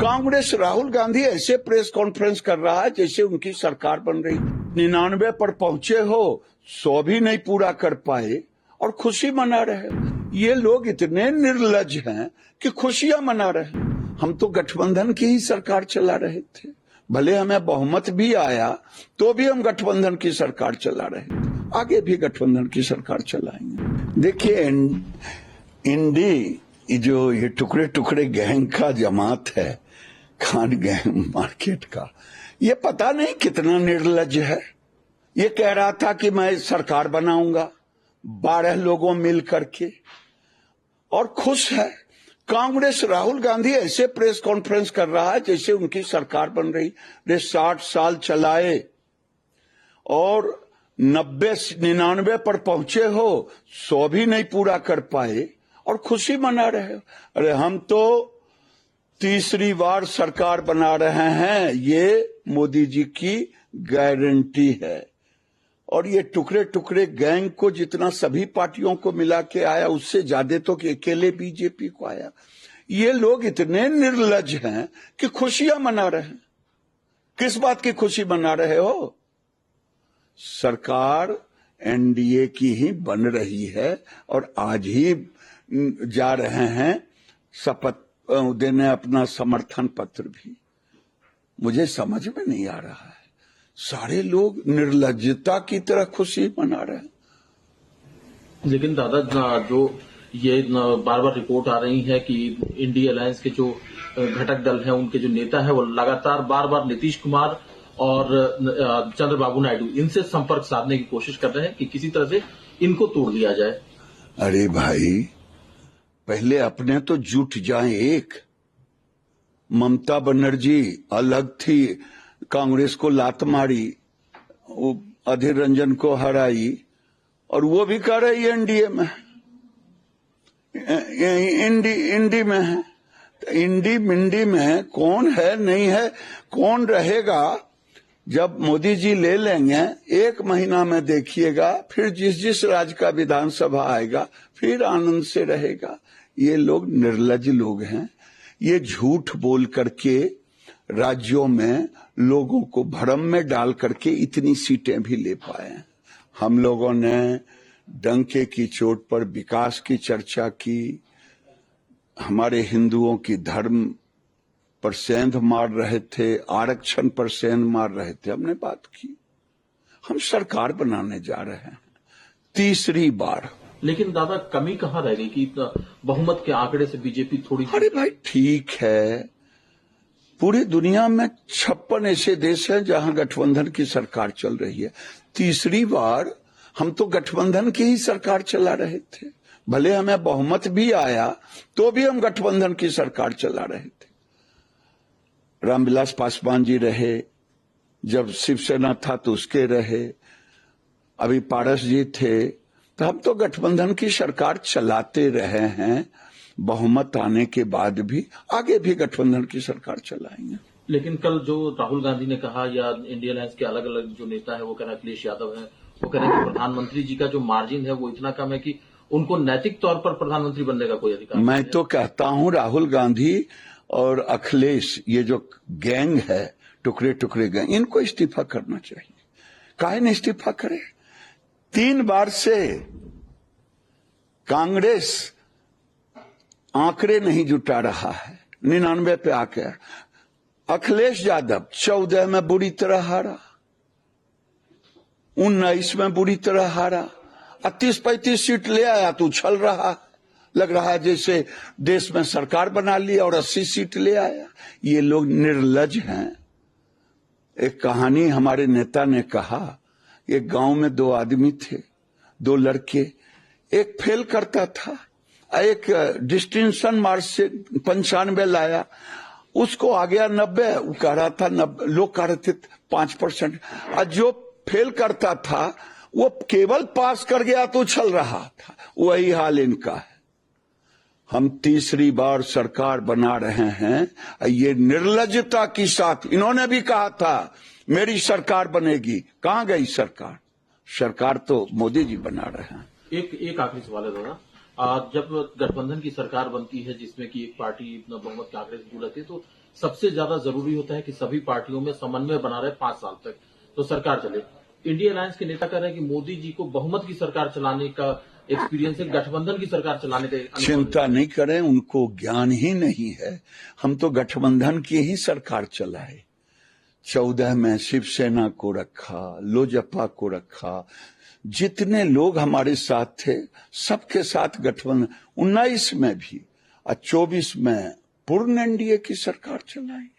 कांग्रेस राहुल गांधी ऐसे press conference कर रहा है जैसे उनकी सरकार बन रही। 99 पर पहुंचे हो, 100 भी नहीं पूरा कर पाए और खुशी मना रहे हो। ये लोग इतने निर्लज हैं कि खुशियां मना रहे हैं। हम तो गठबंधन की ही सरकार चला रहे थे, भले हमें बहुमत भी आया तो भी हम गठबंधन की सरकार चला रहे थे, आगे भी गठबंधन की सरकार चलाएंगे। देखिए, इंडी जो ये टुकड़े टुकड़े गैंग का जमात है, खान गैंग मार्केट का, ये पता नहीं कितना निर्लज है। ये कह रहा था कि मैं सरकार बनाऊंगा 12 लोगों मिल करके, और खुश है। कांग्रेस राहुल गांधी ऐसे प्रेस कॉन्फ्रेंस कर रहा है जैसे उनकी सरकार बन रही। वे 60 साल चलाए और 99 पर पहुंचे हो, 100 भी नहीं पूरा कर पाए और खुशी मना रहे हो। अरे हम तो तीसरी बार सरकार बना रहे हैं, ये मोदी जी की गारंटी है। और ये टुकड़े टुकड़े गैंग को जितना सभी पार्टियों को मिला के आया, उससे ज्यादा तो कि अकेले बीजेपी को आया। ये लोग इतने निर्लज हैं कि खुशियां मना रहे हैं। किस बात की खुशी मना रहे हो? सरकार एनडीए की ही बन रही है और आज ही जा रहे हैं शपथ देने अपना समर्थन पत्र भी। मुझे समझ में नहीं आ रहा है, सारे लोग निर्लज्जता की तरह खुशी मना रहे हैं। लेकिन दादा, जो ये बार बार रिपोर्ट आ रही है कि इंडिया अलायंस के जो घटक दल हैं, उनके जो नेता है, वो लगातार बार बार नीतीश कुमार और चंद्रबाबू नायडू इनसे संपर्क साधने की कोशिश कर रहे हैं कि किसी तरह से इनको तोड़ दिया जाए। अरे भाई, पहले अपने तो जुट जाएं। एक ममता बनर्जी अलग थी, कांग्रेस को लात मारी, अधीर रंजन को हराई, और वो भी कह रही है एनडीए में, इंडी में है। इंडी मिंडी में कौन है, नहीं है, कौन रहेगा? जब मोदी जी ले लेंगे 1 महीना में देखिएगा, फिर जिस राज्य का विधानसभा आएगा फिर आनंद से रहेगा। ये लोग निर्लज लोग हैं। ये झूठ बोल करके राज्यों में लोगों को भ्रम में डाल करके इतनी सीटें भी ले पाए हैं। हम लोगों ने डंके की चोट पर विकास की चर्चा की, हमारे हिंदुओं की धर्म पर सेंध मार रहे थे, आरक्षण पर सेंध मार रहे थे, हमने बात की। हम सरकार बनाने जा रहे हैं तीसरी बार। लेकिन दादा, कमी कहाँ रह गई कि बहुमत के आंकड़े से बीजेपी थोड़ी? अरे भाई ठीक है, पूरी दुनिया में 56 ऐसे देश हैं जहां गठबंधन की सरकार चल रही है। तीसरी बार हम तो गठबंधन की ही सरकार चला रहे थे, भले हमें बहुमत भी आया तो भी हम गठबंधन की सरकार चला रहे थे। रामविलास पासवान जी रहे, जब शिवसेना था तो उसके रहे, अभी पारस जी थे, तो हम तो गठबंधन की सरकार चलाते रहे हैं। बहुमत आने के बाद भी आगे भी गठबंधन की सरकार चलाएंगे। लेकिन कल जो राहुल गांधी ने कहा, या इंडिया अलायंस के अलग अलग जो नेता है, वो कह रहे हैं, अखिलेश यादव है, वो कह रहे हैं कि प्रधानमंत्री जी का जो मार्जिन है वो इतना कम है कि उनको नैतिक तौर पर प्रधानमंत्री बनने का कोई अधिकार नहीं है। मैं तो कहता हूं राहुल गांधी और अखिलेश, ये जो गैंग है, टुकड़े टुकड़े गैंग, इनको इस्तीफा करना चाहिए। काहे नहीं इस्तीफा करे? 3 बार से कांग्रेस आंकड़े नहीं जुटा रहा है, 99 पे आके। अखिलेश यादव 14 में बुरी तरह हारा, 19 में बुरी तरह हारा, 30-35 सीट ले आया तो उछल रहा, लग रहा है जैसे देश में सरकार बना लिया, और 80 सीट ले आया। ये लोग निर्लज हैं। एक कहानी हमारे नेता ने कहा, एक गांव में 2 आदमी थे, 2 लड़के, एक फेल करता था, एक डिस्टिंक्शन मार्क्स से 95 लाया, उसको आ गया 90, वो कह रहा था 90, लोग कह रहे थे 5%, और जो फेल करता था वो केवल पास कर गया तो उछल रहा था। वही हाल इनका है। हम तीसरी बार सरकार बना रहे हैं। ये निर्लजता के साथ इन्होंने भी कहा था मेरी सरकार बनेगी, कहां गई सरकार? सरकार तो मोदी जी बना रहे हैं। एक आखिरी सवाल है दादा, जब गठबंधन की सरकार बनती है जिसमें कि एक पार्टी इतना बहुमत के आंकड़े से जुड़ जाती है, तो सबसे ज्यादा जरूरी होता है कि सभी पार्टियों में समन्वय बना रहे 5 साल तक तो सरकार चले। इंडिया अलायंस के नेता कह रहे हैं कि मोदी जी को बहुमत की सरकार चलाने का एक्सपीरियंस है, गठबंधन की सरकार चलाने का अनुभव चिंता नहीं करें, उनको ज्ञान ही नहीं है। हम तो गठबंधन की ही सरकार चलाए। 14 में शिवसेना को रखा, लोजपा को रखा, जितने लोग हमारे साथ थे सबके साथ गठबंधन, 19 में भी और 24 में पूर्ण एनडीए की सरकार चलाई।